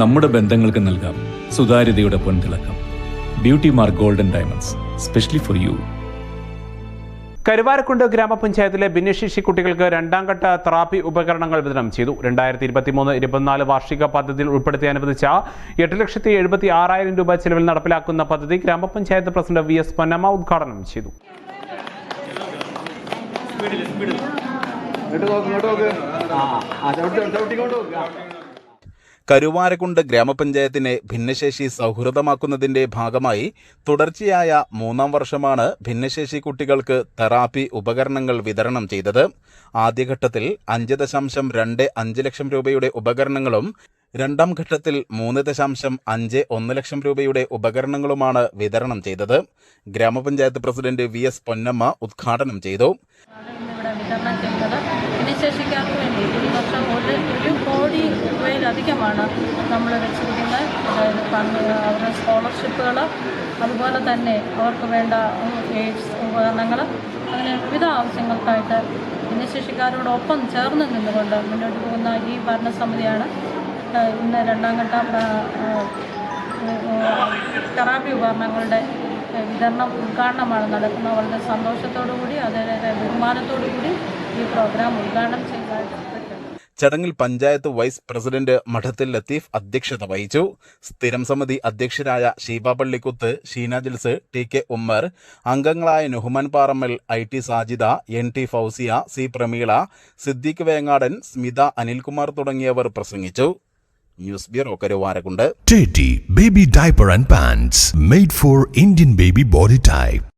നമ്മുടെ ബന്ധങ്ങൾക്ക് നൽകാം സുതാര്യതയുടെ പൊൻതിളക്കം. Beauty Mark Golden Diamonds, specially for you. Karuvarakundu ഗ്രാമപഞ്ചായത്തിലെ ഭിന്നശേഷി കുട്ടികൾക്ക് രണ്ടാം ഘട്ട തെറാപ്പി ഉപകരണങ്ങൾ വിതരണം ചെയ്തു. 2023-24 വാർഷിക പദ്ധതിയിൽ ഉൾപ്പെടുത്തി അനുവദിച്ച 8,76,000 രൂപ ചെലവിൽ നടപ്പിലാക്കുന്ന പദ്ധതി ഗ്രാമപഞ്ചായത്ത് പ്രസിഡന്റ് VS പൊന്നമ്മ ഉദ്ഘാടനം ചെയ്തു. കരുവാരക്കുണ്ട് ഗ്രാമപഞ്ചായത്തിനെ ഭിന്നശേഷി സൗഹൃദമാക്കുന്നതിന്റെ ഭാഗമായി തുടർച്ചയായ 3-ാം വർഷമാണ് ഭിന്നശേഷി കുട്ടികൾക്ക് തെറാപ്പി ഉപകരണങ്ങൾ വിതരണം ചെയ്തത്. ആദ്യഘട്ടത്തിൽ 5.25 ലക്ഷം രൂപയുടെ ഉപകരണങ്ങളും രണ്ടാം ഘട്ടത്തിൽ 3.51 ലക്ഷം രൂപയുടെ ഉപകരണങ്ങളുമാണ് വിതരണം ചെയ്തത്. ഗ്രാമപഞ്ചായത്ത് പ്രസിഡന്റ് VS പൊന്നമ്മ ഉദ്ഘാടനം ചെയ്തു. ഭിന്നശേഷിക്കാർക്ക് വേണ്ടി ഈ വർഷം 1 കോടി രൂപയിലധികമാണ് നമ്മൾ വെച്ചിരിക്കുന്നത്. അതായത് അവരുടെ സ്കോളർഷിപ്പുകൾ, അതുപോലെ തന്നെ അവർക്ക് വേണ്ട എയ്ഡ്സ് ഉപകരണങ്ങൾ, അങ്ങനെ വിവിധ ആവശ്യങ്ങൾക്കായിട്ട് ഭിന്നശേഷിക്കാരോടൊപ്പം ചേർന്ന് നിന്നുകൊണ്ട് മുന്നോട്ട് പോകുന്ന ഈ ഭരണസമിതിയാണ് ഇന്ന് രണ്ടാം ഘട്ട തെറാപ്പി ഉപകരണങ്ങളുടെ വിതരണം ഉദ്ഘാടനമാണ് നടക്കുന്നത്. വളരെ സന്തോഷത്തോടു കൂടി, അതേപോലെ ബഹുമാനത്തോടു കൂടി ഈ പ്രോഗ്രാം ഉദ്ഘാടനം ചെയ്തതായിട്ട്. ചടങ്ങിൽ പഞ്ചായത്ത് വൈസ് പ്രസിഡന്റ് മഠത്തിൽ ലത്തീഫ് അധ്യക്ഷത വഹിച്ചു. സ്ഥിരം സമിതി അധ്യക്ഷരായ ഷീബ പള്ളിക്കുത്ത്, ഷീന ജിൽസ്, TK ഉമ്മർ, അംഗങ്ങളായ Nuhman Parammal, IT Sajida, NT Fousiya, C Prameela, Siddique വേങ്ങാടൻ, Smitha, Anilkumar തുടങ്ങിയവർ പ്രസംഗിച്ചു. News bureau Karuvarakundu. Teddy Baby Diaper and Pants made for Indian baby body type.